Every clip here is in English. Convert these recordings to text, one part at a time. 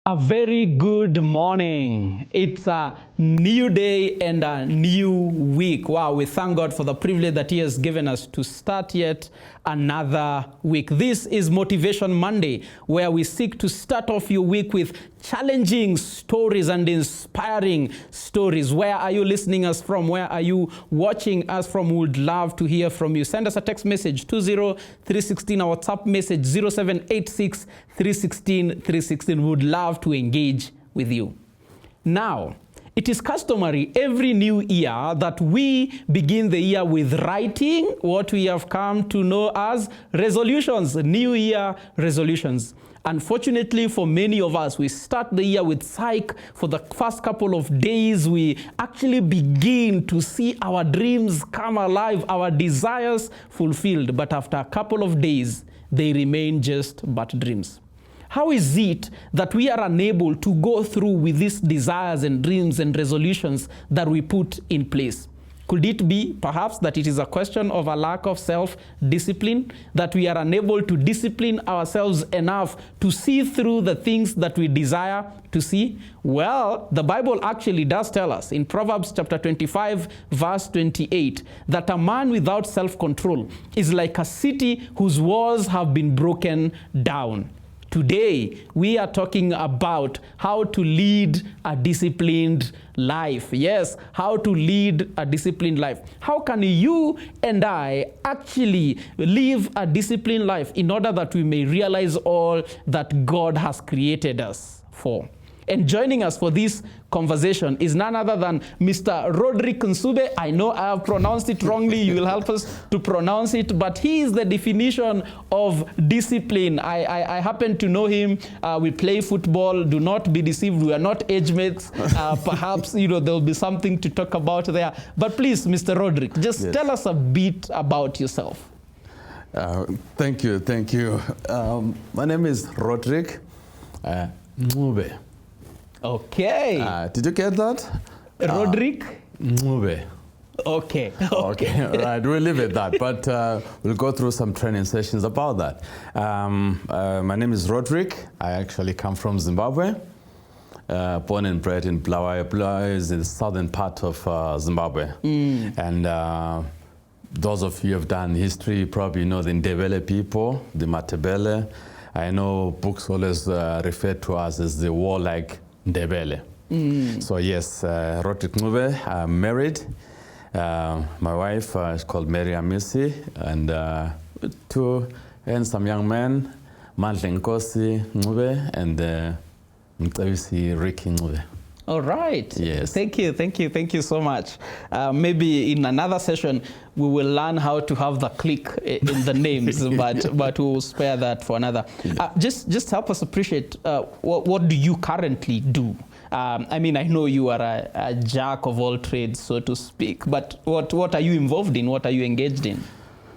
A very good morning. It's a new day and a new week. Wow, we thank God for the privilege that He has given us to start yet another week. This is Motivation Monday, where we seek to start off your week with challenging stories and inspiring stories. Where are you listening us from? Where are you watching us from? We would love to hear from you. Send us a text message, 20316, our WhatsApp message, 0786 316 316. We would love to engage with you. Now, it is customary every new year that we begin the year with writing what we have come to know as resolutions, New Year resolutions. Unfortunately, for many of us, we start the year with psych. For the first couple of days, we actually begin to see our dreams come alive, our desires fulfilled. But after a couple of days, they remain just but dreams. How is it that we are unable to go through with these desires and dreams and resolutions that we put in place? Could it be perhaps that it is a question of a lack of self-discipline, that we are unable to discipline ourselves enough to see through the things that we desire to see? Well, the Bible actually does tell us in Proverbs chapter 25, verse 28, that a man without self-control is like a city whose walls have been broken down. Today, we are talking about how to lead a disciplined life. Yes, how to lead a disciplined life. How can you and I actually live a disciplined life in order that we may realize all that God has created us for? And joining us for this conversation is none other than Mr. Rodrick Ncube. I know I have pronounced it wrongly. You will help us to pronounce it. But he is the definition of discipline. I happen to know him. We play football. Do not be deceived. We are not age mates. Perhaps there will be something to talk about there. But please, Mr. Rodrick, just tell us a bit about yourself. Thank you. My name is Rodrick Ncube. Okay. Did you get that? Rodrick? Ncube. Okay. Right, we'll leave it at that, but we'll go through some training sessions about that. My name is Rodrick. I actually come from Zimbabwe. Born and bred in Bulawayo. Bulawayo is in the southern part of Zimbabwe. And those of you who have done history probably know the Ndebele people, the Matebele. I know books always refer to us as the warlike Ndebele. So yes, Rodrick Ncube, I'm married. My wife is called Mary Amisi, and two handsome young men, Mandle Nkosi Ncube and Mcebisi Ricky Ncube. All right. Yes. Thank you so much. Maybe in another session we will learn how to have the click in the names, but we'll spare that for another. Just help us appreciate what do you currently do? I mean, I know you are a jack of all trades, so to speak, but what are you involved in? What are you engaged in?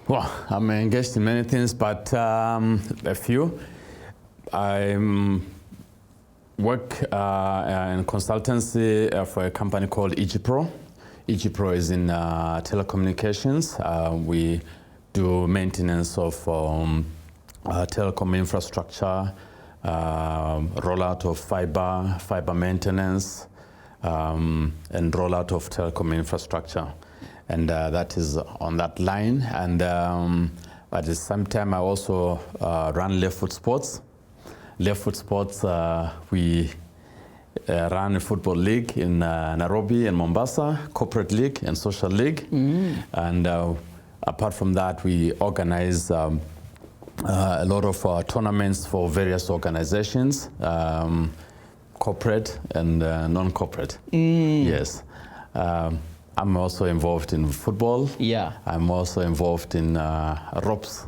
Well, I'm engaged in many things, but a few. I'm work in consultancy for a company called EGPro. EGPro is in telecommunications. We do maintenance of telecom infrastructure, rollout of fiber maintenance, and rollout of telecom infrastructure. And that is on that line. And at the same time, I also run Left Foot Sports. Left Foot Sports, we run a football league in Nairobi and Mombasa, corporate league and social league. And apart from that, we organize a lot of tournaments for various organizations, corporate and non-corporate. Yes. I'm also involved in football. Yeah. I'm also involved in ropes.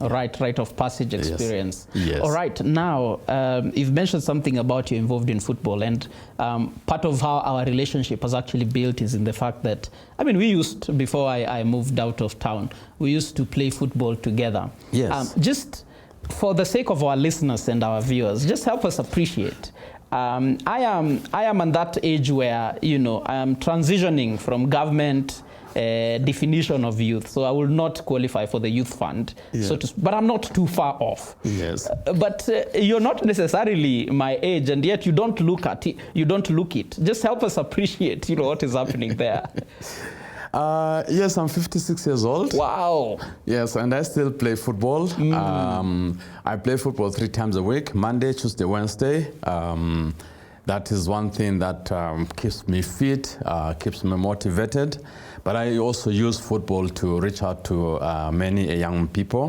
Rite of passage experience. Yes. All right, now you've mentioned something about you're involved in football, and part of how our relationship has actually built is in the fact that, I mean, we used, before I moved out of town, we used to play football together. Yes. Just for the sake of our listeners and our viewers, just help us appreciate I am at that age where, you know, I am transitioning from government definition of youth, so I will not qualify for the youth fund. Yeah. But I'm not too far off. Yes. But you're not necessarily my age, and yet you don't look at it. You don't look it. Just help us appreciate, you know, what is happening there. Yes, I'm 56 years old. Wow. Yes, and I still play football. I play football 3 times a week: Monday, Tuesday, Wednesday. That is one thing that keeps me fit, keeps me motivated. But I also use football to reach out to many young people.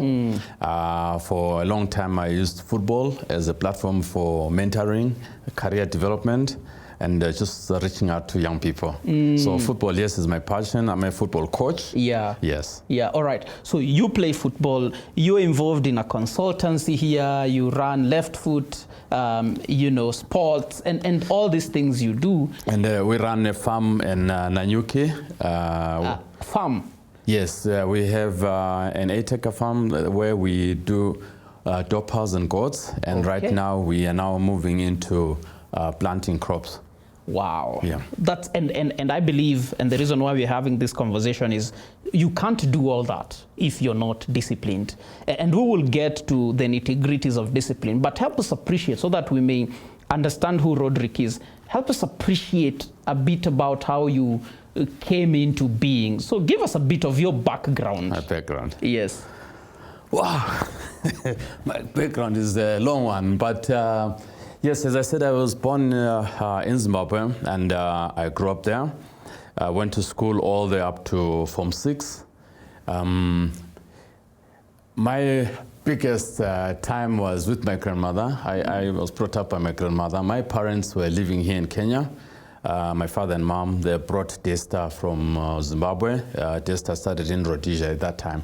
For a long time, I used football as a platform for mentoring, career development, and just reaching out to young people. So football, yes, is my passion. I'm a football coach. Yeah. Yes. Yeah, all right. So you play football. You're involved in a consultancy here. You run Left Foot, you know, sports, and all these things you do. And we run a farm in Ncube. Farm? Yes, we have an 8-acre farm where we do dopers and goats. And right now, we are now moving into planting crops. Wow. Yeah. That's and I believe, and the reason why we're having this conversation is you can't do all that if you're not disciplined. And we will get to the nitty-gritties of discipline, but help us appreciate, so that we may understand who Rodrick is. Help us appreciate a bit about how you came into being. So give us a bit of your background. My background. Yes. Wow. My background is a long one, but yes, as I said, I was born in Zimbabwe, and I grew up there. I went to school all the way up to Form 6. My biggest time was with my grandmother. I was brought up by my grandmother. My parents were living here in Kenya. My father and mom, they brought Desta from Zimbabwe. Desta started in Rhodesia at that time.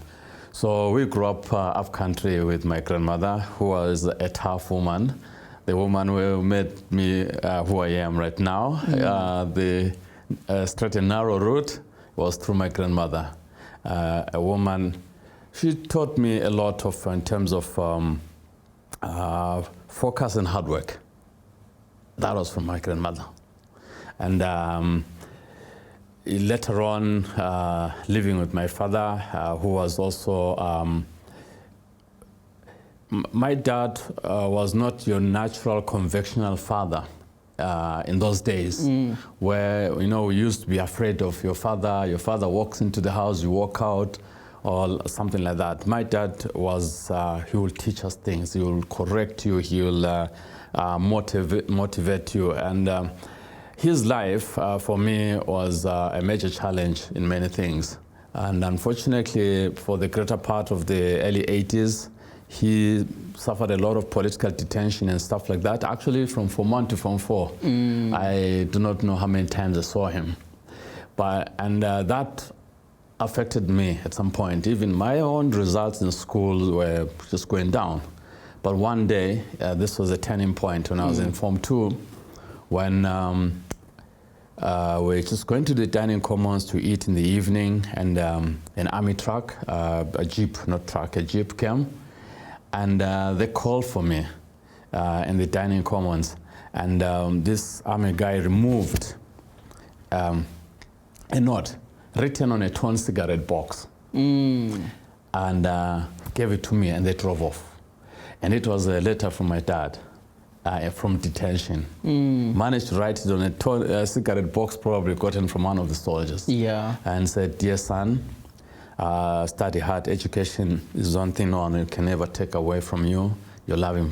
So we grew up up country with my grandmother, who was a tough woman. The woman who made me who I am right now. The straight and narrow route was through my grandmother. A woman, she taught me a lot of in terms of focus and hard work. That was from my grandmother. And later on, living with my father, who was also my dad was not your natural conventional father in those days, where, you know, we used to be afraid of your father. Your father walks into the house, you walk out, or something like that. My dad was, he will teach us things, he will correct you, he will motivate you. And his life, for me, was a major challenge in many things. And unfortunately, for the greater part of the early 80s, he suffered a lot of political detention and stuff like that. Actually, from Form 1 to Form 4, I do not know how many times I saw him. And that affected me at some point. Even my own results in school were just going down. But one day, this was a turning point when I was in Form 2, when we're just going to the dining commons to eat in the evening, and an army truck, a jeep, not truck, a jeep came. And they called for me in the dining commons. And this army guy removed a note written on a torn cigarette box and gave it to me, and they drove off. And it was a letter from my dad from detention. Managed to write it on a torn cigarette box, probably gotten from one of the soldiers. Yeah. And said, "Dear son, study hard. Education is one thing no one can ever take away from you, your loving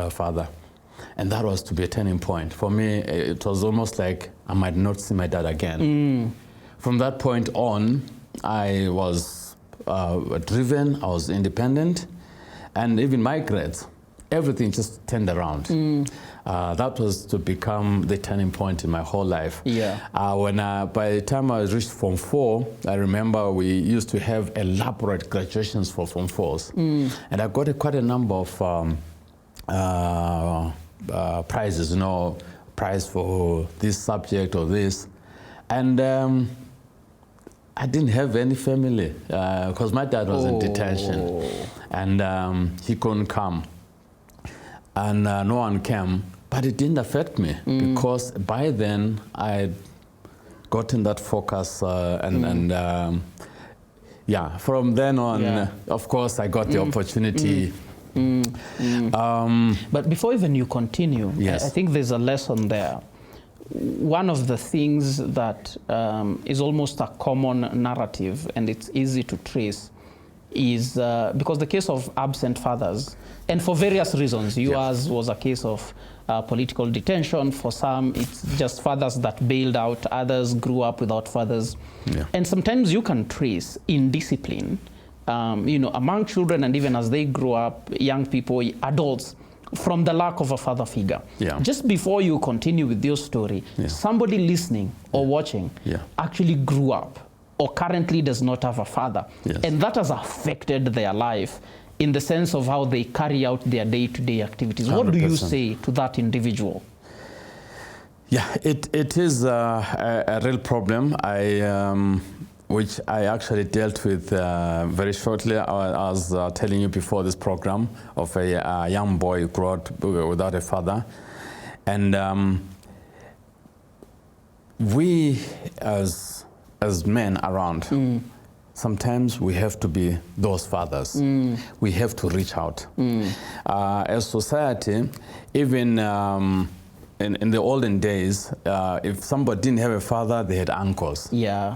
father." And that was to be a turning point. For me, it was almost like I might not see my dad again. From that point on, I was driven, I was independent, and even my grades, everything just turned around. That was to become the turning point in my whole life. Yeah. By the time I reached Form 4, I remember we used to have elaborate graduations for Form 4s. And I got quite a number of prizes, you know, prize for this subject or this. And I didn't have any family because my dad was in detention, and he couldn't come. And no one came, But it didn't affect me because by then I'd gotten that focus yeah, from then on, of course, I got the opportunity. But before even you continue, yes. I think there's a lesson there. One of the things that is almost a common narrative, and it's easy to trace, is because the case of absent fathers, and for various reasons, yours was a case of political detention. For some, it's just fathers that bailed out. Others grew up without fathers. Yeah. And sometimes you can trace indiscipline, you know, among children, and even as they grow up, young people, adults, from the lack of a father figure. Yeah. Just before you continue with your story, somebody listening or watching actually grew up or currently does not have a father. Yes. And that has affected their life in the sense of how they carry out their day-to-day activities. 100%. What do you say to that individual? Yeah, it is a real problem. Which I actually dealt with very shortly. I was telling you before this program of a young boy who grew up without a father. And we as men around, sometimes we have to be those fathers. We have to reach out. As society, even in the olden days, if somebody didn't have a father, they had uncles. Yeah.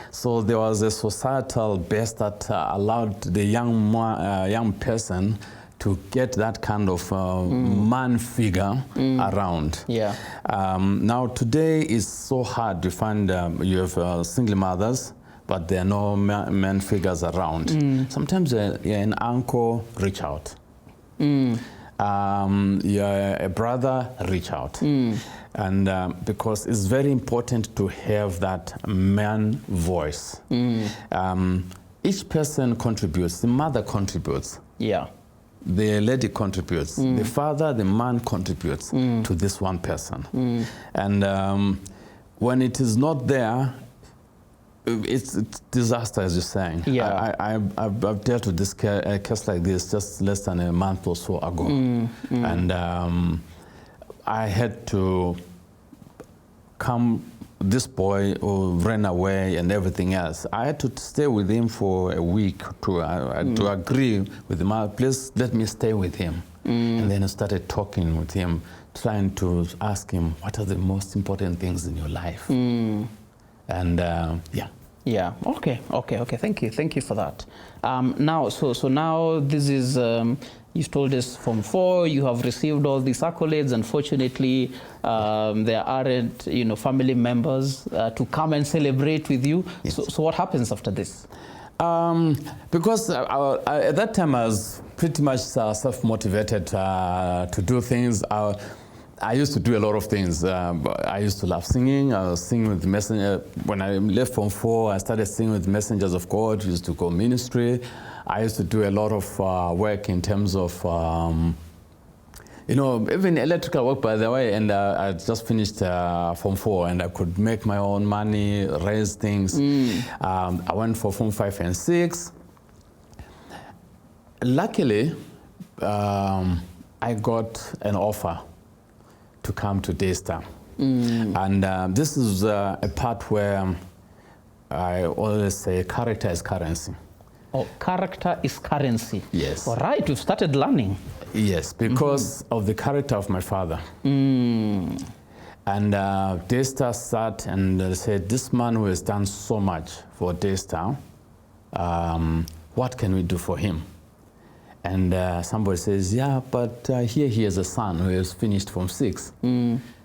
So there was a societal base that allowed the young person to get that kind of man figure around. Yeah. Now today is so hard to find. You have single mothers, but there are no man figures around. Sometimes an uncle reach out. A brother reach out. And because it's very important to have that man voice. Each person contributes. The mother contributes. Yeah. The lady contributes. The father, the man contributes to this one person. And when it is not there, it's disaster, as you're saying. Yeah. I've dealt with this case like this just less than a month or so ago. And I had to this boy who ran away and everything else. I had to stay with him for a week to agree with him. Please let me stay with him. And then I started talking with him, trying to ask him, what are the most important things in your life? And yeah. Yeah. Okay. Thank you for that. Now, so now this is you've told us from 4. You have received all these accolades. Unfortunately, there aren't family members to come and celebrate with you. Yes. So what happens after this? Because at that time I was pretty much self-motivated to do things. I used to do a lot of things. I used to love singing. I was singing with Messenger. When I left from 4, I started singing with Messengers of God. Used to go ministry. I used to do a lot of work in terms of, even electrical work, by the way. And I just finished Form 4, and I could make my own money, raise things. I went for Form 5 and 6. Luckily, I got an offer to come to Daystar. And this is a part where I always say character is currency. Oh, character is currency. Yes. All right, we've started learning. Yes, because of the character of my father. And Daystar sat and said, this man who has done so much for Daystar, what can we do for him? And somebody says, yeah, but here he has a son who has finished Form 6.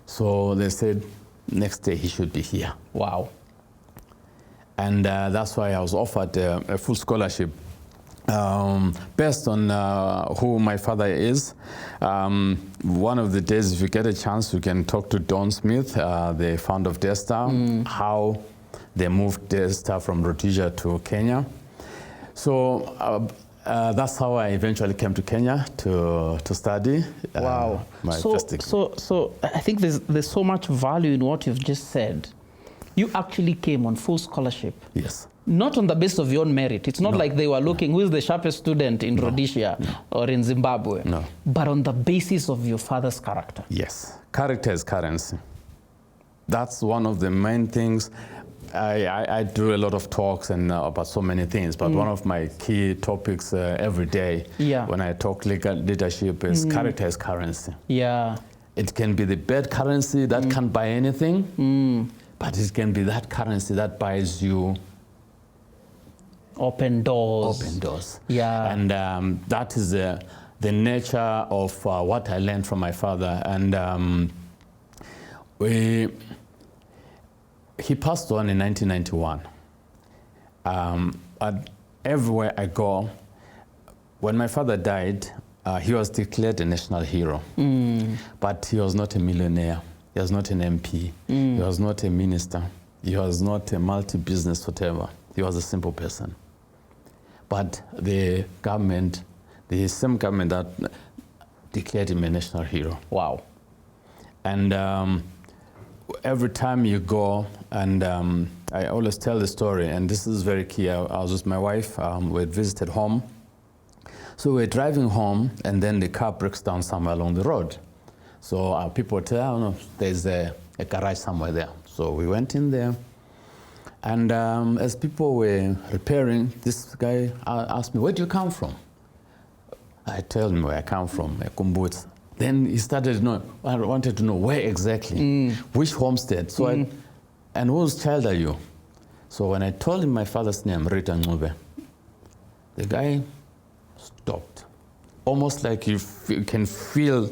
So they said, next day he should be here. Wow. And that's why I was offered a full scholarship based on who my father is. One of the days, if you get a chance, you can talk to Don Smith, the founder of Daystar, how they moved Daystar from Rhodesia to Kenya. So that's how I eventually came to Kenya to study. Wow. So I think there's so much value in what you've just said. You actually came on full scholarship. Yes. Not on the basis of your own merit. It's not like they were looking who is the sharpest student in Rhodesia or in Zimbabwe. No. But on the basis of your father's character. Yes. Character is currency. That's one of the main things. I do a lot of talks and about so many things, but one of my key topics every day when I talk leadership is character is currency. Yeah. It can be the bad currency that can't buy anything, but it can be that currency that buys you open doors. Open doors. Yeah. And that is the nature of what I learned from my father. And he passed on in 1991. Everywhere I go, when my father died, he was declared a national hero. But he was not a millionaire. He was not an MP. He was not a minister. He was not a multi-business whatever. He was a simple person. But the government, the same government that declared him a national hero. Wow. And every time you go, and I always tell the story, and this is very key. I was with my wife, we had visited home. So we're driving home, and then the car breaks down somewhere along the road. So people tell, oh, no, there's a garage somewhere there. So we went in there. And as people were repairing, this guy asked me, where do you come from? I told him where I come from, Kumbutsa. Then he started I wanted to know where exactly, which homestead. So and whose child are you? So when I told him my father's name, Ncube, the guy stopped. Almost like you can feel.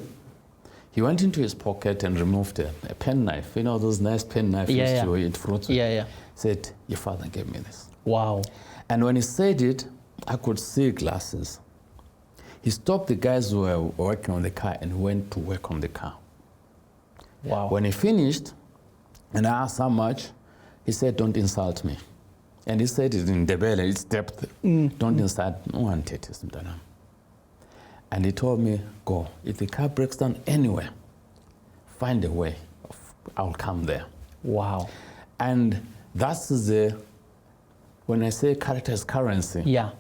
He went into his pocket and removed a pen knife. You know those nice pen knives used to eat fruits with? Yeah. Said, your father gave me this. Wow. And when he said it, I could see glasses. He stopped the guys who were working on the car and went to work on the car. Wow. When he finished, and I asked how much, he said, don't insult me. And he said it in Debele, its depth. Don't insult no one. And he told me, go. If the car breaks down anywhere, find a way. I'll come there. Wow. And that's when I say character is currency. Yeah.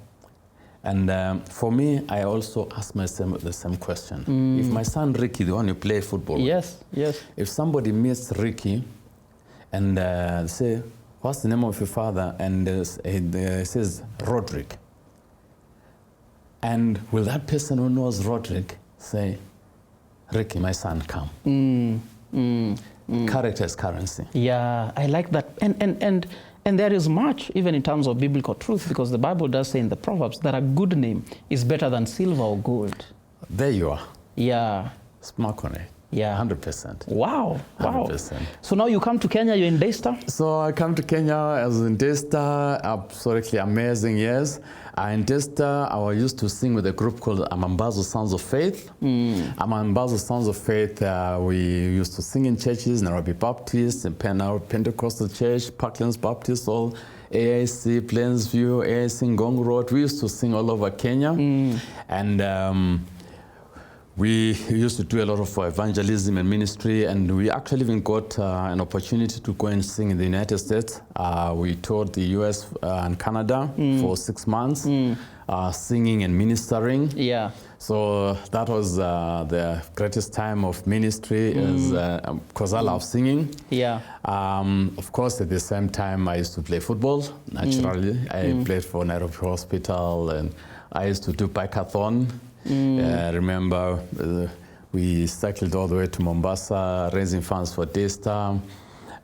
And for me, I also ask myself the same question. If my son Ricky, the one you play football with, yes. if somebody meets Ricky and say, what's the name of your father? And he says, Rodrick. And will that person who knows Rodrick say, Ricky, my son, come? Character is currency. Yeah, I like that. And there is much, even in terms of biblical truth, because the Bible does say in the Proverbs that a good name is better than silver or gold. There you are. Yeah. Smart on it. Yeah. 100%. Wow. 100%. So now you come to Kenya, you're in Daystar? So I come to Kenya, I was in Daystar, absolutely amazing years. In Daystar, I used to sing with a group called Amambazo Sons of Faith. Amambazo Sons of Faith, we used to sing in churches, Nairobi Baptist, Pentecostal Church, Parklands Baptist, all AIC, Plainsview, AIC, Ngong Road. We used to sing all over Kenya. And we used to do a lot of evangelism and ministry, and we actually even got an opportunity to go and sing in the United States. We toured the US and Canada for 6 months, singing and ministering. Yeah. So that was the greatest time of ministry, because I love singing. Yeah. Of course, at the same time, I used to play football, naturally. I played for Nairobi Hospital, and I used to do bikeathon. I remember we cycled all the way to Mombasa, raising funds for Daystar.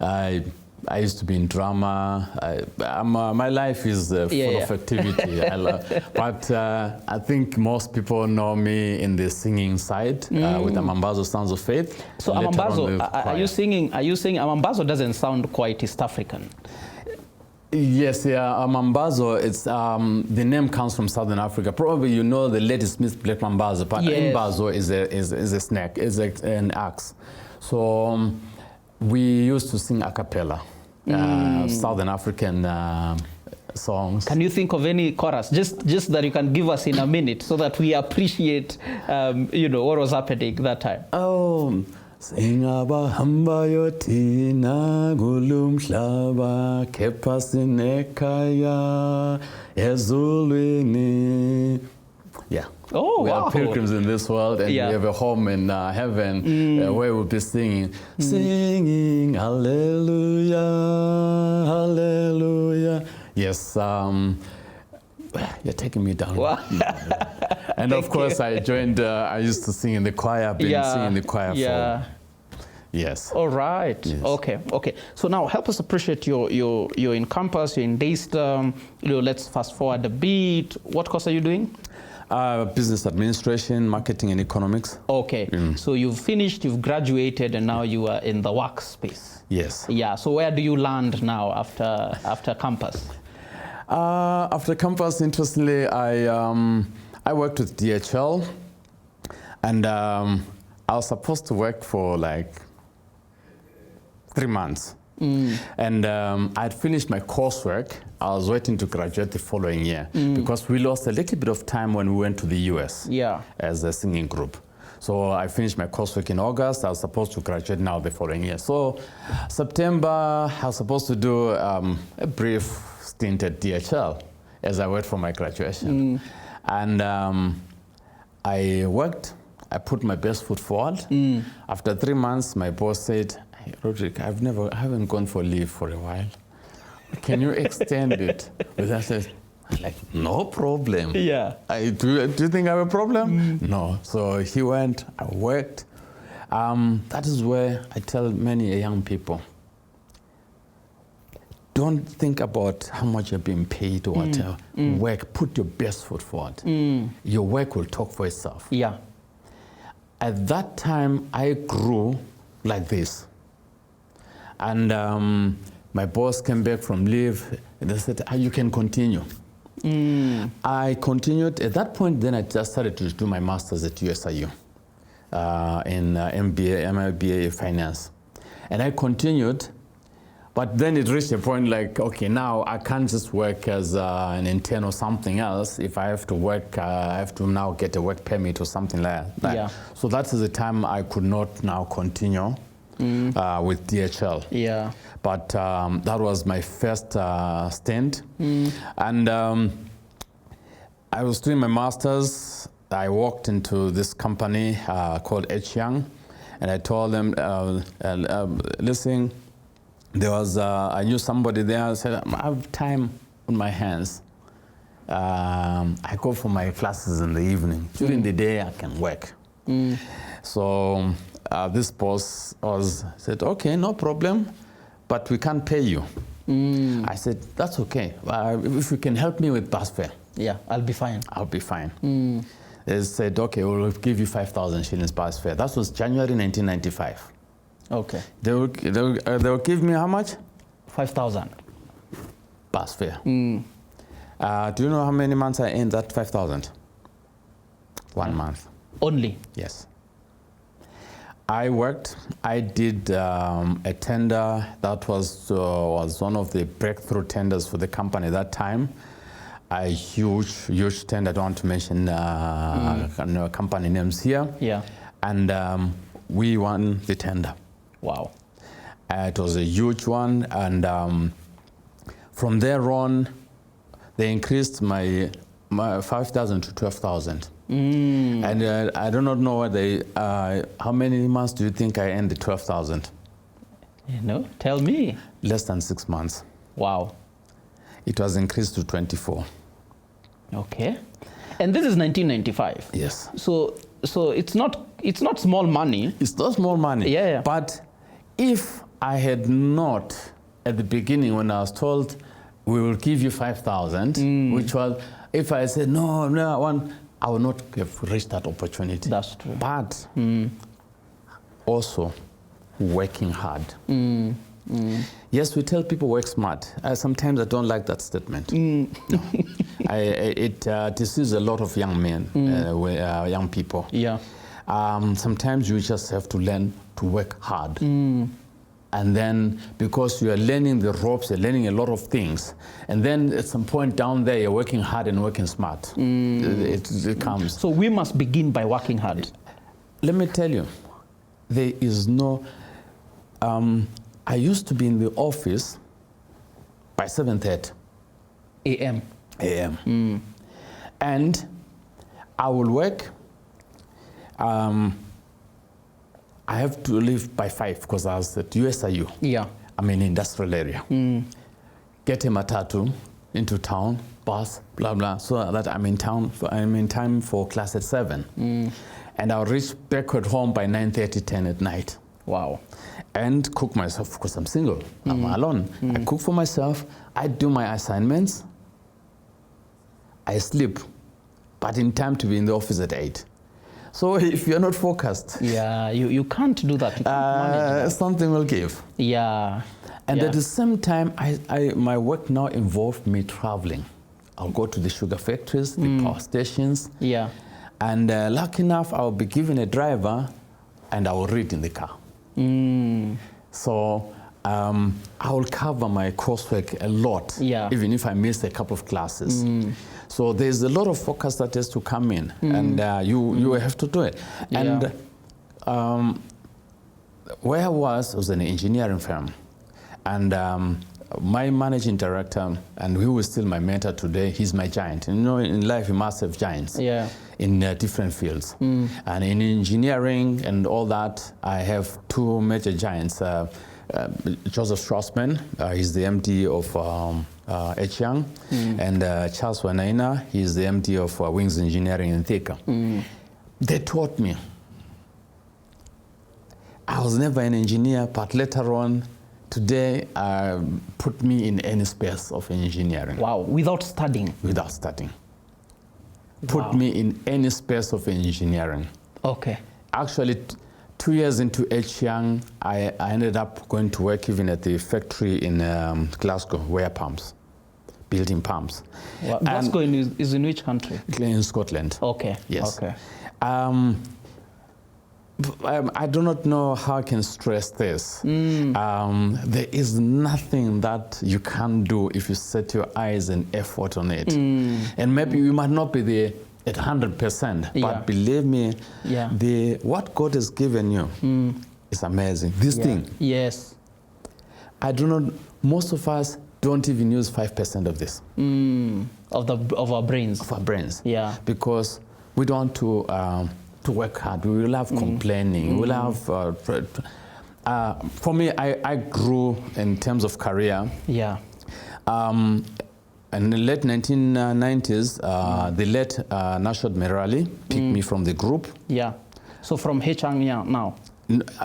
I used to be in drama. My life is full of activity. But I think most people know me in the singing side with Amambazo Sons of Faith. So Amambazo, are you singing? Amambazo doesn't sound quite East African. Yes, Mambazo, it's, the name comes from Southern Africa. Probably you know the Lady Smith Black Mambazo, but Mbazo is a snake, is an axe. So we used to sing a cappella, Southern African songs. Can you think of any chorus, just that you can give us in a minute, so that we appreciate, what was happening that time? Oh, Singabahamba yothina kulumhlaba kepha sinekhaya ezulwini. Yeah. Oh, we wow. are pilgrims in this world, and Yeah. we have a home in heaven where we'll be singing, singing hallelujah, hallelujah. Yes, you're taking me down. Wow. And of course, I joined, I used to sing in the choir. I've been singing in the choir for, yes. All right. Yes. Okay. Okay. So now help us appreciate you're in campus, you're in Daystar. Let's fast forward a bit. What course are you doing? Business administration, marketing and economics. Okay. So you've finished, you've graduated, and now you are in the workspace. Yes. Yeah. So where do you land now after campus? After campus, interestingly, I worked with DHL, and I was supposed to work for like 3 months. And I'd finished my coursework. I was waiting to graduate the following year because we lost a little bit of time when we went to the US as a singing group. So I finished my coursework in August. I was supposed to graduate now the following year. So September, I was supposed to do a brief stint at DHL as I wait for my graduation. And I worked. I put my best foot forward. After 3 months, my boss said, "Hey, Rodrick, I haven't gone for leave for a while. Can you extend it?" But I said, like, no problem. Yeah. Do you think I have a problem? No. So he went, I worked. That is where I tell many young people, don't think about how much you're being paid or whatever. Work, put your best foot forward. Your work will talk for itself. Yeah. At that time, I grew like this. And my boss came back from leave, and they said, you can continue. I continued. At that point, then I just started to do my master's at USIU in MBA Finance. And I continued, but then it reached a point like, okay, now I can't just work as an intern or something else. If I have to work, I have to now get a work permit or something like that. Yeah. So that is the time I could not now continue with DHL. Yeah. But that was my first stint. And I was doing my master's. I walked into this company called H. Young, and I told them, listen, there was, I knew somebody there. I said, I have time on my hands. I go for my classes in the evening. During the day, I can work. So this boss said, okay, no problem, but we can't pay you. I said, that's okay. If you can help me with bus fare. Yeah, I'll be fine. I'll be fine. They said, okay, we'll give you 5,000 shillings bus fare. That was January 1995. Okay. They will give me how much? 5,000. Bus fare. Do you know how many months I earned that 5,000? 1 month. Only? Yes. I worked. I did a tender that was one of the breakthrough tenders for the company at that time. A huge tender. I don't want to mention company names here. Yeah. And we won the tender. Wow. It was a huge one, and from there on, they increased my 5,000 to 12,000. And I do not know how many months do you think I earned the 12,000? Tell me. Less than 6 months. Wow. It was increased to 24. Okay. And this is 1995. Yes. So it's not small money. It's not small money. Yeah. But if I had not, at the beginning when I was told, we will give you 5,000, which was, if I said, no, I would not have reached that opportunity. That's true. But also working hard. Yes, we tell people work smart. Sometimes I don't like that statement. No. It deceives a lot of young men, young people. Yeah. Sometimes you just have to learn to work hard. And then, because you are learning the ropes, you're learning a lot of things. And then at some point down there, you're working hard and working smart. It comes. So we must begin by working hard. Let me tell you, there is no, I used to be in the office by 7:30 a.m. a.m. And I will work. I have to leave by 5 because I was at USIU. Yeah. I'm in industrial area. Get a matatu into town, bus, blah, blah, so that I'm in town, I'm in time for class at 7. And I'll reach back at home by 9:30, 10 at night. Wow. And cook myself, because I'm single, I'm alone. I cook for myself, I do my assignments, I sleep, but in time to be in the office at 8. So if you're not focused, Yeah, you can't do that. You can't manage that. something will give. Yeah. And Yeah. at the same time, my work now involved me traveling. I'll go to the sugar factories, the power stations, Yeah. and lucky enough, I'll be given a driver, and I will read in the car. So I will cover my coursework a lot, Yeah. even if I miss a couple of classes. So there's a lot of focus that has to come in, and you have to do it. And where I was an engineering firm, and my managing director, and who is still my mentor today, he's my giant. You know, in life you must have giants. Yeah. In different fields. And in engineering and all that, I have 2 major giants. Joseph Strassman, he's the MD of H-Young, and Charles Wanaina, he's the MD of Wings Engineering in Thika. They taught me. I was never an engineer, but later on, today, put me in any space of engineering. Wow. Without studying. Without studying. Put Wow. me in any space of engineering. Okay. Actually, 2 years into H-Young, I ended up going to work even at the factory in Glasgow, where pumps, building pumps. Well, Glasgow is in which country? In Scotland. Okay. Yes. Okay. I do not know how I can stress this. There is nothing that you can do if you set your eyes and effort on it. And maybe you might not be there at 100%, Yeah. but believe me, Yeah. what God has given you is amazing. This thing, Yes. I do not, most of us don't even use 5% of this, Of our brains. of our brains. Yeah. Because we don't want to work hard. We will have complaining. We'll have, for me, I grew in terms of career. Yeah. In the late 1990s, the late Nashad Merali picked me from the group. Yeah. So from H-Young now.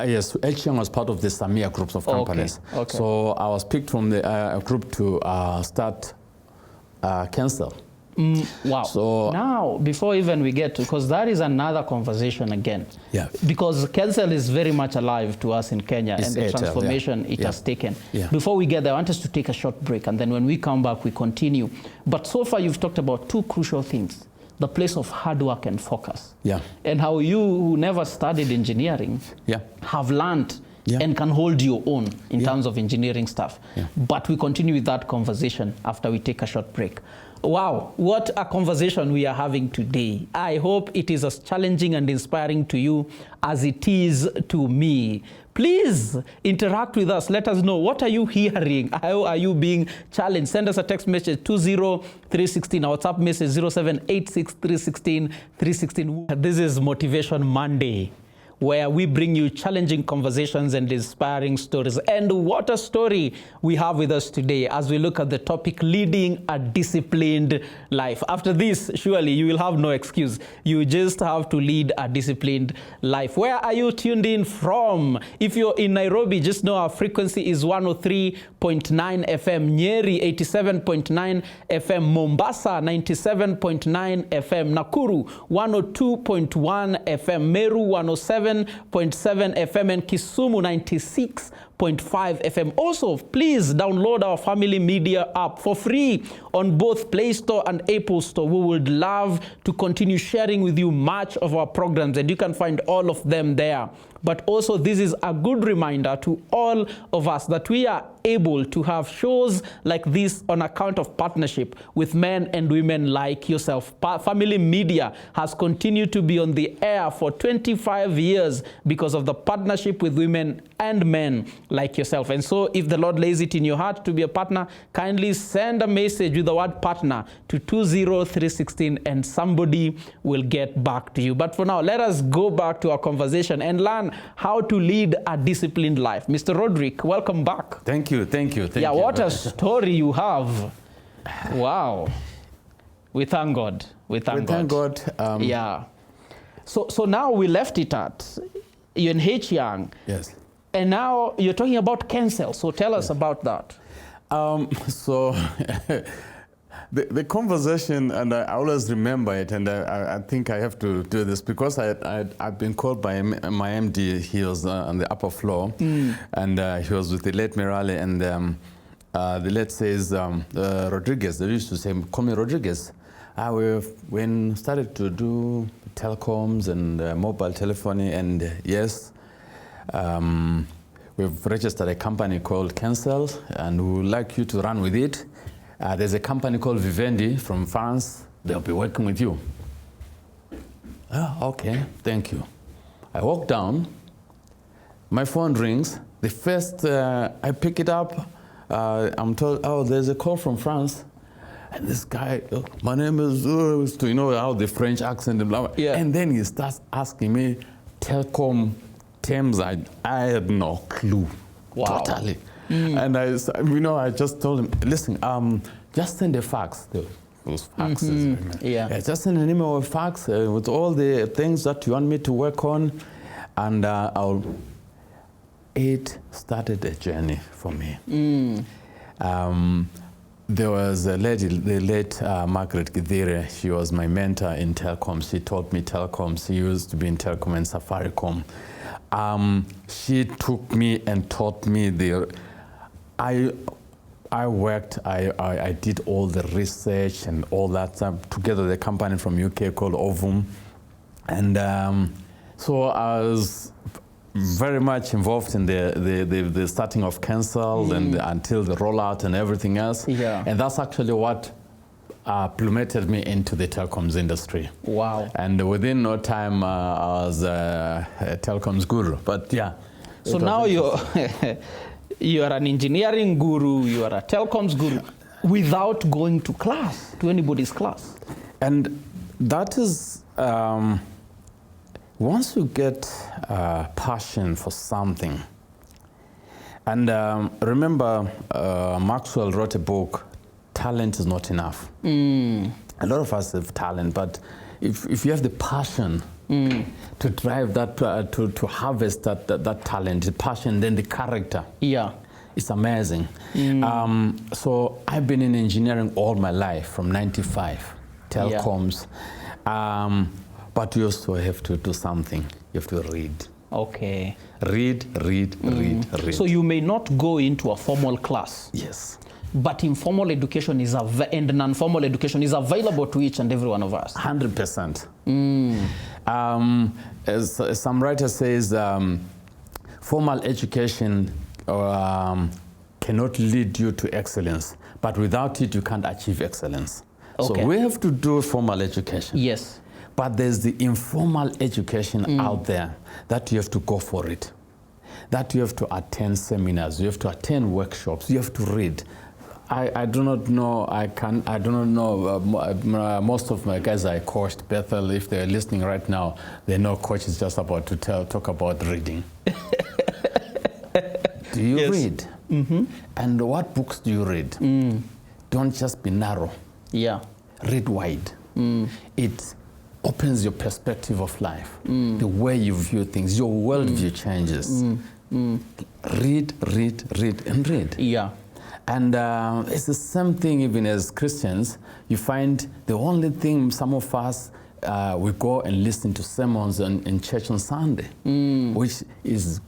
Yes, H-Young was part of the Samia groups of companies. Okay. So I was picked from the group to start Cancel. Wow. So now, before even we get to, because that is another conversation again. Yeah. Because Cancel is very much alive to us in Kenya, It's and the Airtel, transformation it yeah. has taken. Yeah. Before we get there, I want us to take a short break, and then when we come back, we continue. But so far, you've talked about 2 crucial things: the place of hard work and focus. Yeah. And how you, who never studied engineering, Yeah. have learned Yeah. and can hold your own in Yeah. terms of engineering stuff. Yeah. But we continue with that conversation after we take a short break. Wow, what a conversation we are having today. I hope it is as challenging and inspiring to you as it is to me. Please interact with us. Let us know, what are you hearing? How are you being challenged? Send us a text message 20316, our WhatsApp message 0786316316. This is Motivation Monday, where we bring you challenging conversations and inspiring stories. And what a story we have with us today as we look at the topic, leading a disciplined life. After this, surely you will have no excuse. You just have to lead a disciplined life. Where are you tuned in from? If you're in Nairobi, just know our frequency is 103.9 FM, Nyeri 87.9 FM, Mombasa 97.9 FM, Nakuru 102.1 FM, Meru 107.7 FM, and Kisumu 96.5 FM. Also, please download our Family Media app for free on both Play Store and Apple Store. We would love to continue sharing with you much of our programs, and you can find all of them there but also this is a good reminder to all of us that we are able to have shows like this on account of partnership with men and women like yourself. Family Media has continued to be on the air for 25 years because of the partnership with women and men like yourself. And so if the Lord lays it in your heart to be a partner, kindly send a message with the word partner to 20316 and somebody will get back to you. But for now, let us go back to our conversation and learn how to lead a disciplined life. Mr. Rodrick, welcome back. Thank you. Yeah, what a story you have. Wow. We thank God. We thank God. Yeah. So now we left it at UNH Young. Yes. And now you're talking about cancel. So tell us about that. So the conversation, and I always remember it, and I think I have to do this because I've been called by my MD. He was on the upper floor, and he was with the late Mirale, and the late says Rodriguez. They used to say, "Call me Rodriguez." We started to do telecoms and mobile telephony, and yes, we've registered a company called Cancel, and we would like you to run with it. There's a company called Vivendi from France. They'll be working with you. Oh, okay, thank you. I walk down. My phone rings. The first I pick it up, I'm told, oh, there's a call from France. And this guy, oh, my name is, you know how the French accent and blah, blah. Yeah. And then he starts asking me telecom terms. I had no clue. Wow. Totally. And I just told him, listen, just send a fax. Those faxes. Yeah. Just send an email or fax with all the things that you want me to work on, and it started a journey for me. There was a lady, the late Margaret Githire. She was my mentor in telecom. She taught me telecom. She used to be in telecom and Safaricom. She took me and taught me I worked, I did all the research and all that stuff together with a company from UK called Ovum. And so I was very much involved in the starting of Cancel and until the rollout and everything else. Yeah. And that's actually what plummeted me into the telecoms industry. Wow. And within no time, I was a telecoms guru. But yeah. So now you are an engineering guru, you are a telecoms guru, without going to class, to anybody's class. And that is, once you get passion for something, and remember Maxwell wrote a book, Talent is Not Enough. A lot of us have talent, but if you have the passion to drive that, to harvest that talent, the passion, then the character. Yeah. It's amazing. So I've been in engineering all my life, from 95, telecoms. Yeah. But you also have to do something. You have to read. Okay. Read. So you may not go into a formal class. Yes. But informal education and non-formal education is available to each and every one of us. 100%. As some writer says, formal education cannot lead you to excellence, but without it, you can't achieve excellence. Okay. So we have to do formal education. Yes. But there's the informal education out there that you have to go for it. That you have to attend seminars, you have to attend workshops, you have to read. I do not know, I do not know, most of my guys I coached, Bethel, if they're listening right now, they know coach is just about to talk about reading. Do you read? And what books do you read? Don't just be narrow. Yeah. Read wide. It opens your perspective of life, the way you view things, your worldview changes. Read, and read. Yeah. And it's the same thing even as Christians. You find the only thing some of us, we go and listen to sermons in church on Sunday, which is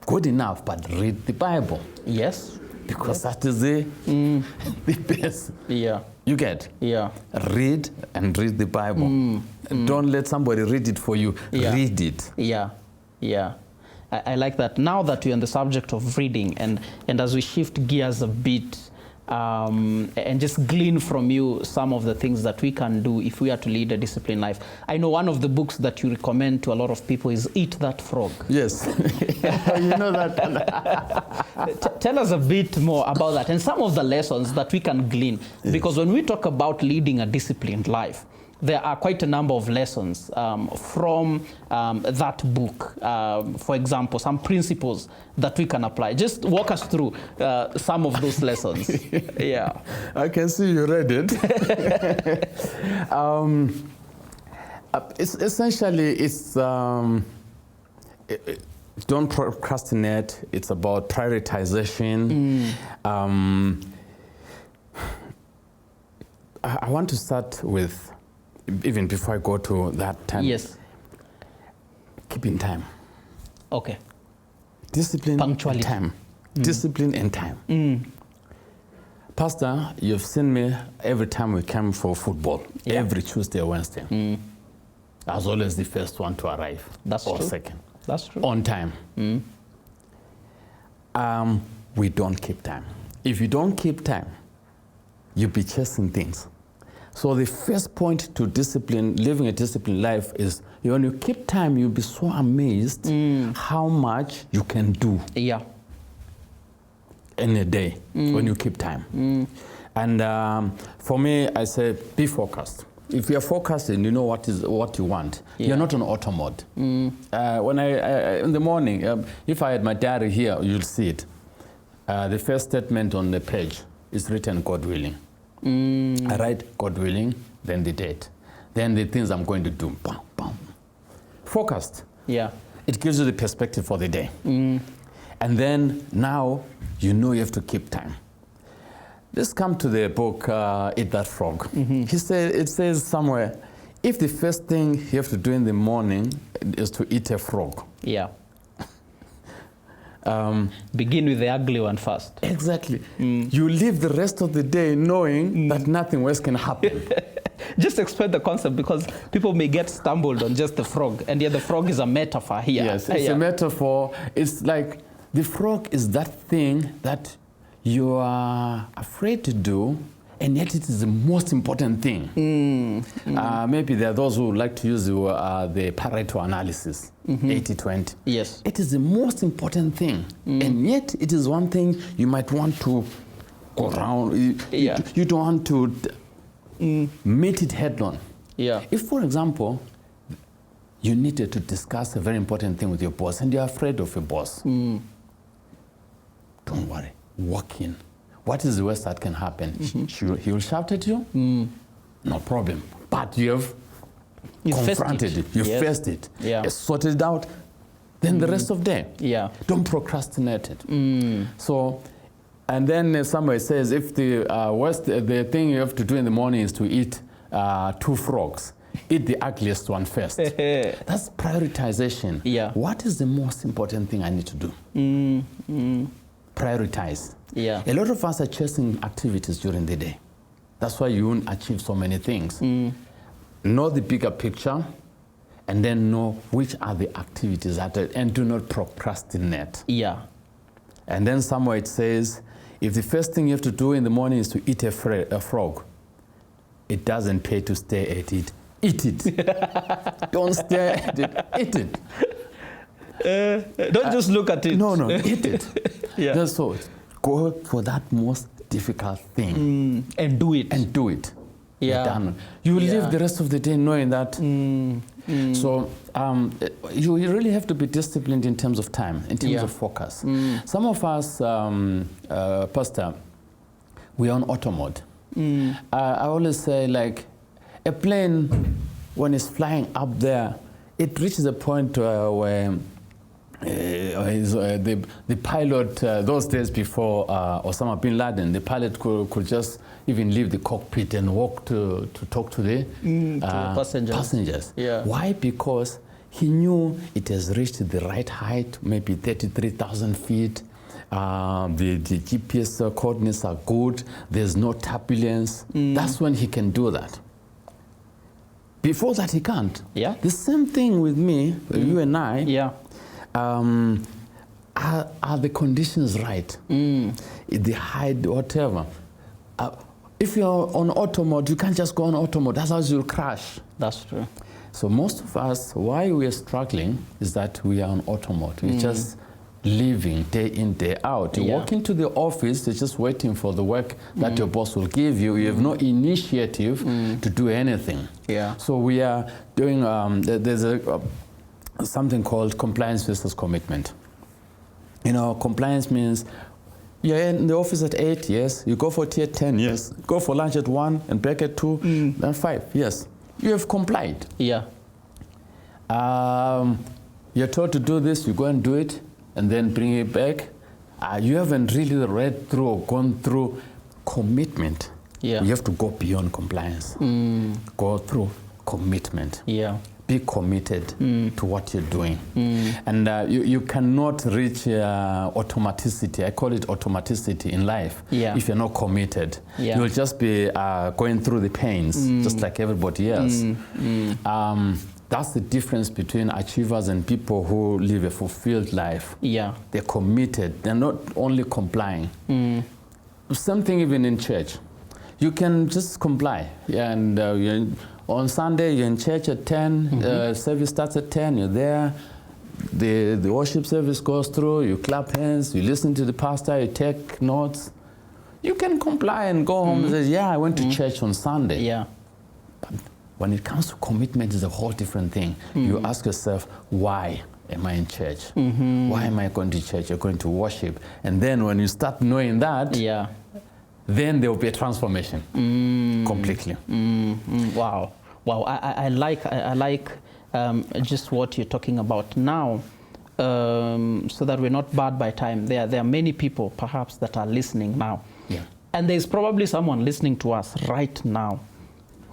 good enough, but read the Bible. Yes. Because that is the best. Yeah. You get? Yeah. Read the Bible. Don't let somebody read it for you. Yeah. Read it. Yeah. Yeah. I like that. Now that we're on the subject of reading, and as we shift gears a bit, and just glean from you some of the things that we can do if we are to lead a disciplined life. I know one of the books that you recommend to a lot of people is Eat That Frog. Yes. You know that. Tell us a bit more about that and some of the lessons that we can glean. Yes. Because when we talk about leading a disciplined life, there are quite a number of lessons from that book. For example, some principles that we can apply. Just walk us through some of those lessons. Yeah. I can see you read it. It's essentially, don't procrastinate. It's about prioritization. I want to start with, even before I go to that time. Yes. Keeping time. Okay. Discipline. Punctuality. And time. Discipline and time. Pastor, you've seen me every time we come for football. Yeah. Every Tuesday or Wednesday. I was always the first one to arrive. That's or true. Second. That's true. On time. We don't keep time. If you don't keep time, you'll be chasing things. So the first point to discipline, living a disciplined life, is when you keep time, you'll be so amazed how much you can do. Yeah. In a day when you keep time. And for me, I say be focused. If you're focused and you know what you want, you're not on auto mode. When I in the morning, if I had my diary here, you'll see it. The first statement on the page is written, God willing. I write God willing, then the date, then the things I'm going to do. Bam, bam. Focused. Yeah. It gives you the perspective for the day. And then now you know you have to keep time. Let's come to the book, Eat That Frog. It says somewhere, if the first thing you have to do in the morning is to eat a frog. Yeah. Begin with the ugly one first. Exactly. You live the rest of the day knowing that nothing worse can happen. Just explain the concept, because people may get stumbled on just the frog, and yet the frog is a metaphor here. Yes, it's a metaphor. It's like the frog is that thing that you are afraid to do, and yet it is the most important thing. Maybe there are those who like to use the Pareto analysis, 80-20. Yes. It is the most important thing, and yet it is one thing you might want to go around. You don't want to meet it head on. Yeah. If, for example, you needed to discuss a very important thing with your boss, and you're afraid of your boss, don't worry, walk in. What is the worst that can happen? He will shout at you? No problem. But you have confronted it. You faced it. Yeah. You sorted it out. Then the rest of the day. Yeah. Don't procrastinate it. So, and then somewhere says, if the thing you have to do in the morning is to eat 2 frogs, eat the ugliest one first. That's prioritization. Yeah. What is the most important thing I need to do? Prioritize. Yeah. A lot of us are chasing activities during the day. That's why you won't achieve so many things. Know the bigger picture, and then know which are the activities and do not procrastinate. Yeah. And then somewhere it says, if the first thing you have to do in the morning is to eat a frog, it doesn't pay to stay at it. Eat it. Don't stare at it. Eat it. Don't just look at it. No, eat it. Yeah. That's so. Go for that most difficult thing. And do it. And do it. Yeah. You live the rest of the day knowing that. So you really have to be disciplined in terms of time, in terms of focus. Some of us, Pastor, we are on auto mode. I always say, like, a plane, when it's flying up there, it reaches a point where the pilot, those days before Osama bin Laden, the pilot could just even leave the cockpit and walk to talk to the passengers. Yeah. Why? Because he knew it has reached the right height, maybe 33,000 feet. The GPS coordinates are good. There's no turbulence. That's when he can do that. Before that, he can't. Yeah. The same thing with me, you and I. Yeah. are the conditions right? The height, whatever. If you're on auto mode, you can't just go on auto mode. That's how you'll crash. That's true. So most of us, why we are struggling is that we are on auto mode. We're just living day in, day out. You walk into the office, you're just waiting for the work that your boss will give you. You have no initiative to do anything. Yeah. So we are doing, there's something called compliance versus commitment. You know, compliance means you're in the office at 8, yes. You go for tea at 10, yes. Go for lunch at 1 and break at 2 and 5, yes. You have complied. Yeah. You're told to do this, you go and do it, and then bring it back. You haven't really read through or gone through commitment. Yeah. You have to go beyond compliance. Go through commitment. Yeah. Be committed to what you're doing. And you cannot reach automaticity. I call it automaticity in life. Yeah. If you're not committed. Yeah. You'll just be going through the pains, just like everybody else. That's the difference between achievers and people who live a fulfilled life. Yeah. They're committed. They're not only complying. Same thing even in church. You can just comply. Yeah, and on Sunday, you're in church at 10, service starts at 10, you're there, the worship service goes through, you clap hands, you listen to the pastor, you take notes. You can comply and go home and say, yeah, I went to church on Sunday. Yeah. But when it comes to commitment, it's a whole different thing. You ask yourself, why am I in church? Why am I going to church? You're going to worship. And then when you start knowing that, Yeah. then there will be a transformation completely. Wow. Wow. I like just what you're talking about now, so that we're not barred by time. There are many people perhaps that are listening now. Yeah. And there's probably someone listening to us right now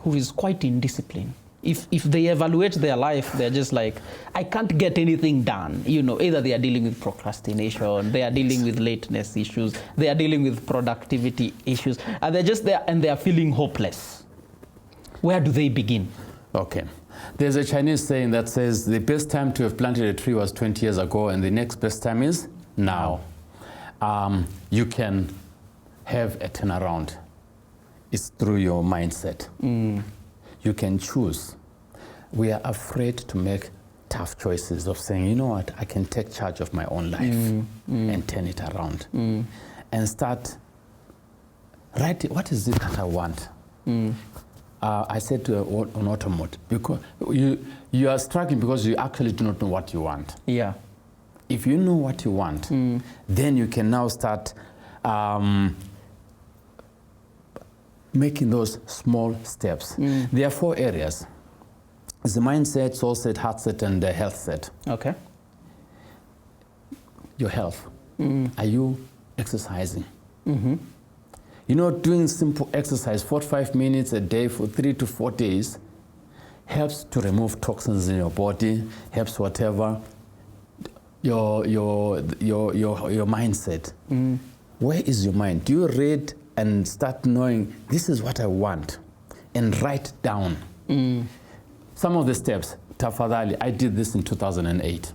who is quite indisciplined. If they evaluate their life, they're just like, I can't get anything done. You know, either they are dealing with procrastination, they are dealing with lateness issues, they are dealing with productivity issues, and they're just there and they are feeling hopeless. Where do they begin? Okay. There's a Chinese saying that says the best time to have planted a tree was 20 years ago, and the next best time is now. You can have a turnaround. It's through your mindset. You can choose. We are afraid to make tough choices of saying, you know what, I can take charge of my own life and turn it around. And start writing, what is it that I want? I said on auto mode, because you are struggling because you actually do not know what you want. Yeah. If you know what you want, then you can now start making those small steps. There are 4 areas. It's the mindset, soul set, heart set, and the health set. Okay. Your health. Are you exercising? You know, doing simple exercise, 45 minutes a day for 3 to 4 days, helps to remove toxins in your body, helps whatever. Your mindset. Where is your mind? Do you read and start knowing, this is what I want, and write down some of the steps? Tafadhali, I did this in 2008.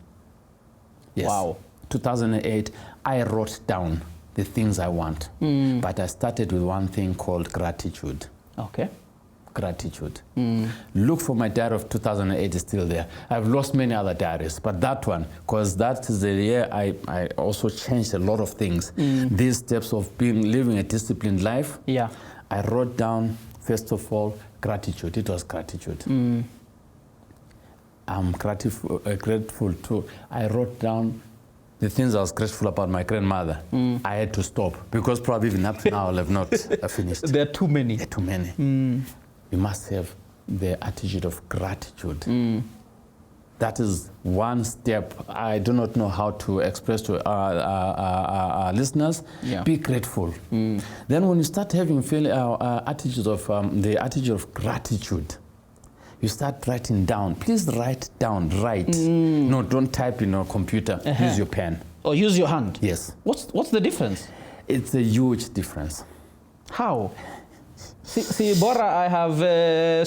Yes. Wow. 2008, I wrote down the things I want, but I started with one thing called gratitude. Okay. Gratitude. Look for my diary of 2008, is still there. I've lost many other diaries, but that one, because that is the year I also changed a lot of things. These steps of living a disciplined life. Yeah. I wrote down, first of all, gratitude. It was gratitude. I'm grateful too. I wrote down the things I was grateful about my grandmother. I had to stop, because probably even up to now I'll have not finished. There are too many. There are too many. You must have the attitude of gratitude. That is one step I do not know how to express to our listeners. Yeah. Be grateful. Then when you start having attitude of the attitude of gratitude, you start writing down. Please write down. Write. No, don't type in a computer. Use your pen. Or use your hand. Yes. What's the difference? It's a huge difference. How? See, Bora, I have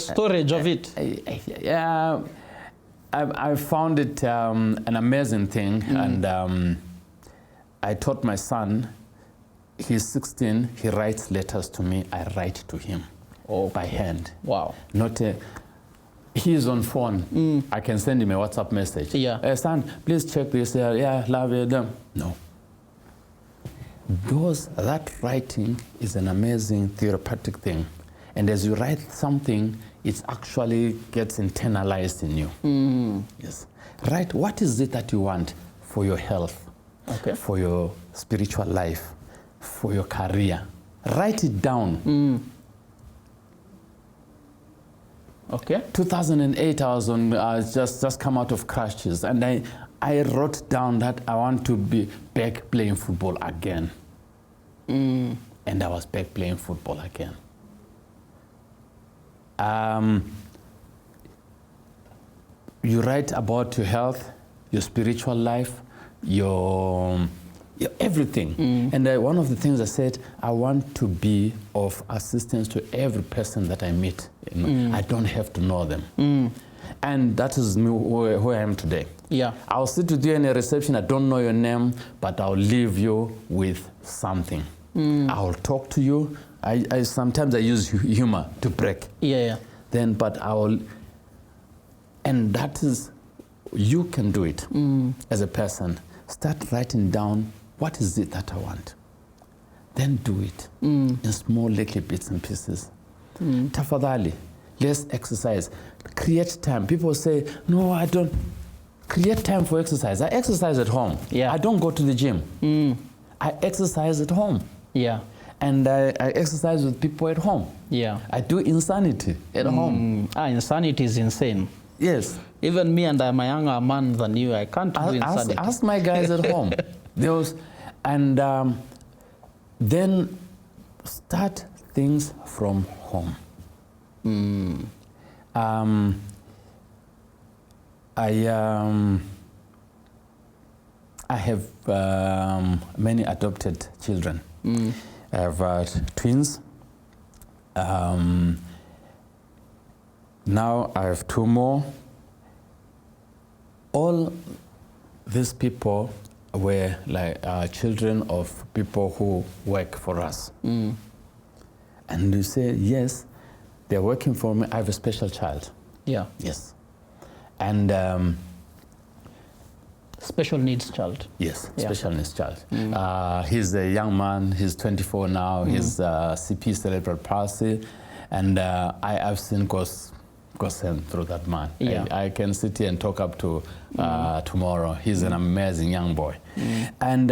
storage of it. I found it an amazing thing, and I taught my son. He's 16. He writes letters to me. I write to him by hand. Wow. Not a. He's on phone. I can send him a WhatsApp message. Yeah. Hey, son, please check this. Yeah, love you. No. That writing is an amazing therapeutic thing. And as you write something, it actually gets internalized in you. Yes. Write, what is it that you want for your health, for your spiritual life, for your career? Write it down. Okay. 2008, I was on just come out of crashes, and I wrote down that I want to be back playing football again. And I was back playing football again. You write about your health, your spiritual life, your everything. And one of the things I said, I want to be of assistance to every person that I meet. You know, I don't have to know them. And that is me, who I am today. Yeah. I'll sit with you in a reception, I don't know your name, but I'll leave you with something. I'll talk to you. I sometimes I use humor to break. Yeah. Then, but and that is, you can do it as a person. Start writing down, what is it that I want? Then do it in small little bits and pieces. Tafadhali, let's exercise. Create time. People say, no, I don't. Create time for exercise. I exercise at home. Yeah. I don't go to the gym. I exercise at home. Yeah. And I exercise with people at home. Yeah. I do insanity at home. Insanity is insane. Yes. Even me, and I'm a younger man than you, I can't do insanity. Ask my guys at home. Then start things from home. I have many adopted children. I have twins. Now I have 2 more. All these people were like children of people who work for us. And you say, yes, they're working for me. I have a special child. Yeah. Yes. And special needs child. yes, Yeah. special needs child. He's a young man. He's 24 now. He's CP, cerebral palsy. And I've seen God's sent through that man. Yeah. I can sit here and talk up to tomorrow. He's an amazing young boy. And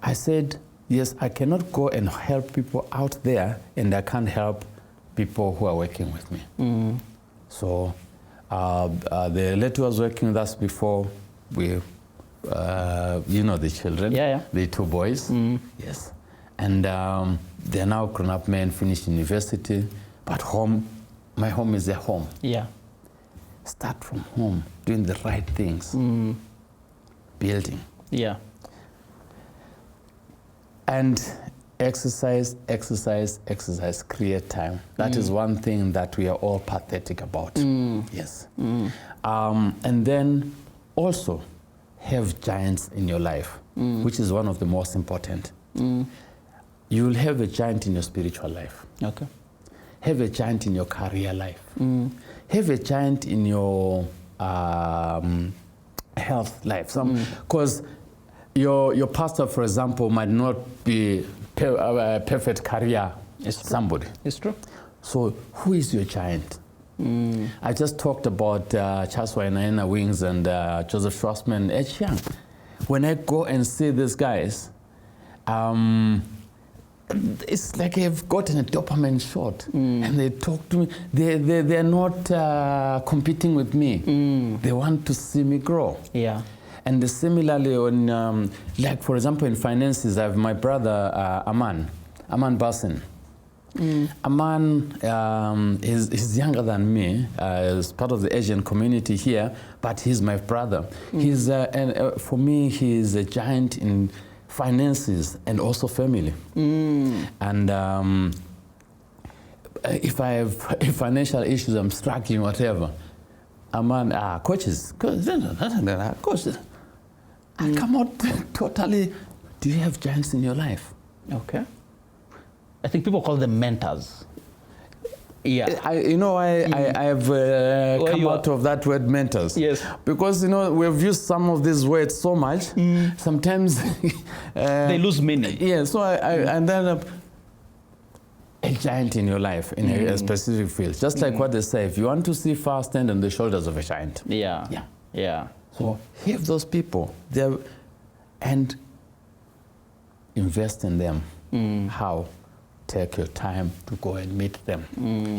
I said, yes, I cannot go and help people out there, and I can't help people who are working with me. So the lady was working with us before. We, you know, the children, the 2 boys. Yes. And they're now grown-up men, finished university, but my home is their home. Yeah. Start from home, doing the right things. Building. Yeah. And exercise, create time. That is one thing that we are all pathetic about. Yes. And then also have giants in your life, which is one of the most important. You will have a giant in your spiritual life. Okay. Have a giant in your career life. Have a giant in your health life. Because your pastor, for example, might not be a perfect career somebody. It's true. So who is your giant? I just talked about Charles Wainaina Wings and Joseph Schwarzman, H. Young. When I go and see these guys, it's like I've gotten a dopamine shot, and they talk to me. They're not competing with me. They want to see me grow. Yeah. And similarly, on like for example, in finances, I have my brother Aman Basin. Aman is younger than me. He's part of the Asian community here, but he's my brother. He's and for me, he's a giant in finances and also family. And if I have financial issues, I'm struggling, whatever, a man, coaches, I come out totally. Do you have giants in your life? Okay. I think people call them mentors. Yeah. I have come out of that word mentors. Yes. Because, we've used some of these words so much, sometimes they lose meaning. Yeah, so and then a giant in your life in a specific field. Just like what they say, if you want to see far, stand on the shoulders of a giant. Yeah. Yeah. Yeah. So have those people there and invest in them. How? Take your time to go and meet them.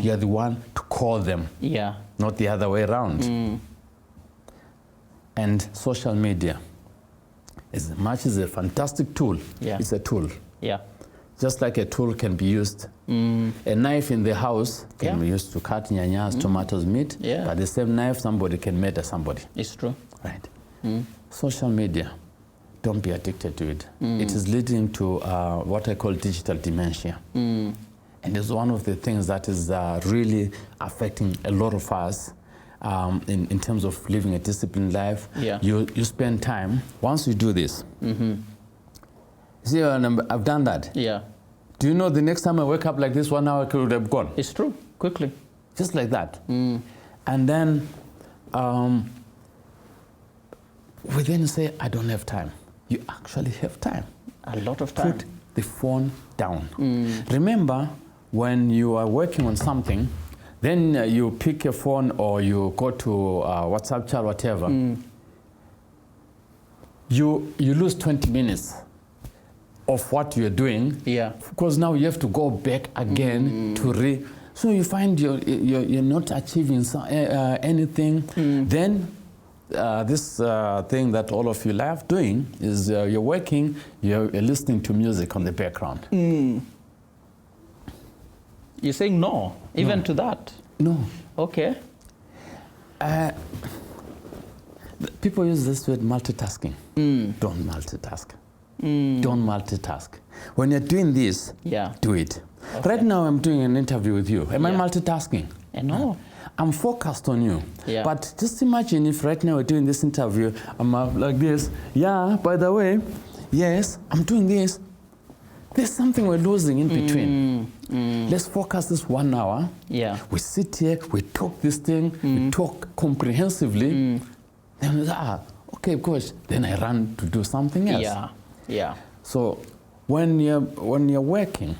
You're the one to call them. Yeah. Not the other way around. And social media, as much as a fantastic tool, it's a tool. Yeah. Just like a tool can be used. A knife in the house can be used to cut nyanyas, tomatoes, meat. Yeah. But the same knife, somebody can murder somebody. It's true. Right. Social media, don't be addicted to it. It is leading to what I call digital dementia. And it's one of the things that is really affecting a lot of us in terms of living a disciplined life. Yeah. You spend time. Once you do this, see, I've done that. Yeah. Do you know the next time I wake up like this, 1 hour could have gone? It's true. Quickly. Just like that. And then we then say, I don't have time. You actually have time. A lot of time. Put the phone down. Remember, when you are working on something, then you pick your phone or you go to WhatsApp chat, whatever, you lose 20 minutes of what you're doing. Yeah. Because now you have to go back again to so you find you're not achieving anything. Then this thing that all of you love doing is you're working, you're listening to music on the background. You're saying no, even to that? No. Okay. People use this word multitasking. Don't multitask. Don't multitask. When you're doing this, do it. Okay. Right now I'm doing an interview with you. Am I multitasking? No. I'm focused on you. But just imagine if right now we're doing this interview, I'm like this. Yeah, by the way, yes, I'm doing this. There's something we're losing in between. Let's focus this 1 hour. Yeah. We sit here, we talk this thing, we talk comprehensively. Then okay, coach. Then I run to do something else. Yeah. Yeah. So when you're working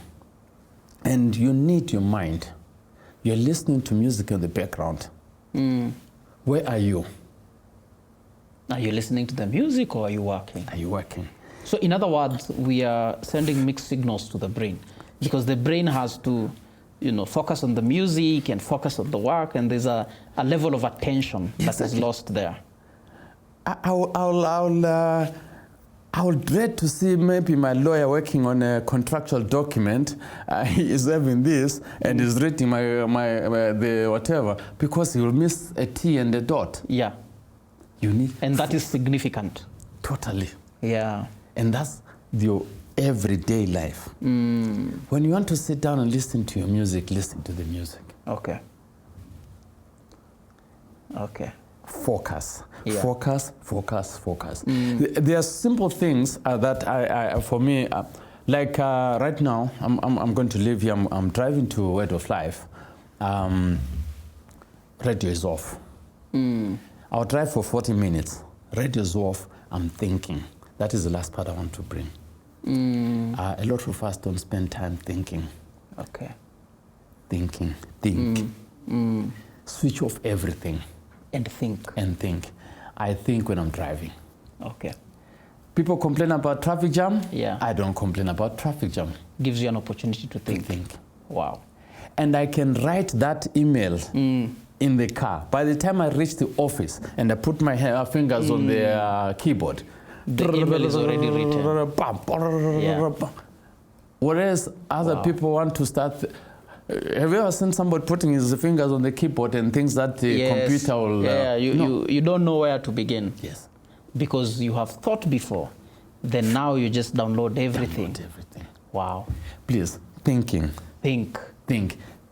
and you need your mind, you're listening to music in the background. Where are you? Are you listening to the music or are you working? Are you working? So in other words, we are sending mixed signals to the brain because the brain has to, focus on the music and focus on the work, and there's a level of attention that is lost there. I would dread to see maybe my lawyer working on a contractual document. He is having this and is reading the whatever, because he will miss a T and a dot. Yeah. And that is significant. Totally. Yeah. And that's your everyday life. When you want to sit down and listen to your music, listen to the music. Okay. Okay. Focus. Yeah. Focus, focus, focus. There are simple things that for me, like right now, I'm going to leave here. I'm driving to Word of Life. Radio is off. I'll drive for 40 minutes. Radio is off. I'm thinking. That is the last part I want to bring. A lot of us don't spend time thinking. Okay. Thinking. Switch off everything. And think. And think. I think when I'm driving. Okay. People complain about traffic jam. Yeah. I don't complain about traffic jam. Gives you an opportunity to think. Wow. And I can write that email in the car. By the time I reach the office and I put my fingers on the keyboard, the email is already written. Yeah. Whereas other people want to start. Have you ever seen somebody putting his fingers on the keyboard and thinks that the computer will... you don't know where to begin. Yes. Because you have thought before. Then now you just download everything. Wow. Please, thinking. Think.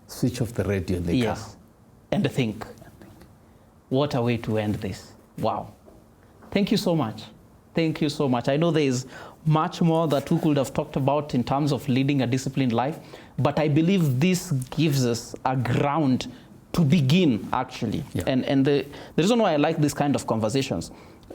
Switch off the radio in the car. And think. What a way to end this. Wow. Thank you so much. Thank you so much. I know there is much more that we could have talked about in terms of leading a disciplined life, but I believe this gives us a ground to begin, actually. Yeah. And the reason why I like this kind of conversations,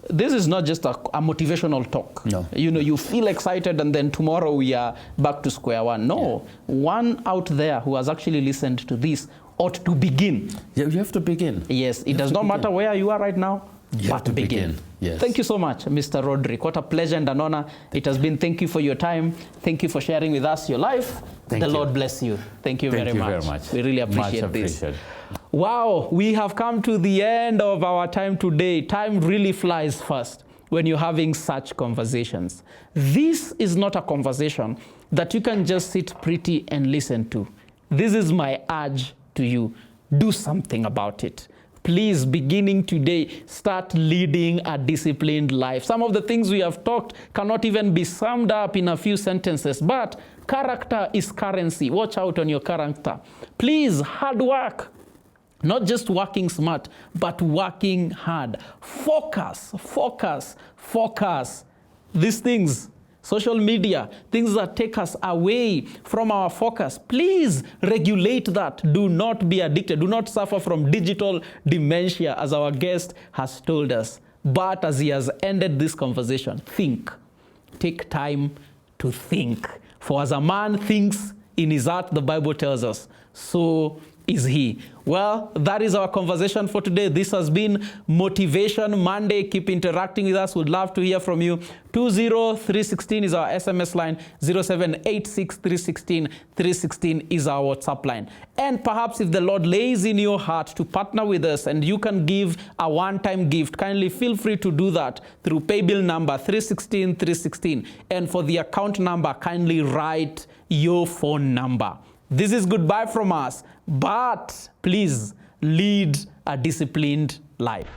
this is not just a motivational talk. No. You know, you feel excited and then tomorrow we are back to square one. No, one out there who has actually listened to this ought to begin. Yeah, you have to begin. Yes, it does not matter where you are right now, You have to begin. Yes. Thank you so much, Mr. Rodrick. What a pleasure and an honor it has been. Thank you for your time. Thank you for sharing with us your life. The Lord bless you. Thank you very much. We really appreciate this. Wow, we have come to the end of our time today. Time really flies fast when you're having such conversations. This is not a conversation that you can just sit pretty and listen to. This is my urge to you. Do something about it. Please, beginning today, start leading a disciplined life. Some of the things we have talked cannot even be summed up in a few sentences, but character is currency. Watch out on your character. Please, hard work. Not just working smart, but working hard. Focus, focus, focus. These things, social media, things that take us away from our focus. Please regulate that. Do not be addicted. Do not suffer from digital dementia, as our guest has told us. But as he has ended this conversation, think. Take time to think. For as a man thinks in his heart, the Bible tells us, so is he. Well, that is our conversation for today. This has been Motivation Monday. Keep interacting with us. We'd love to hear from you. 20316 is our SMS line. 0786316316 is our WhatsApp line. And perhaps if the Lord lays in your heart to partner with us and you can give a one-time gift, kindly feel free to do that through paybill number 316316. And for the account number, kindly write your phone number. This is goodbye from us, but please lead a disciplined life.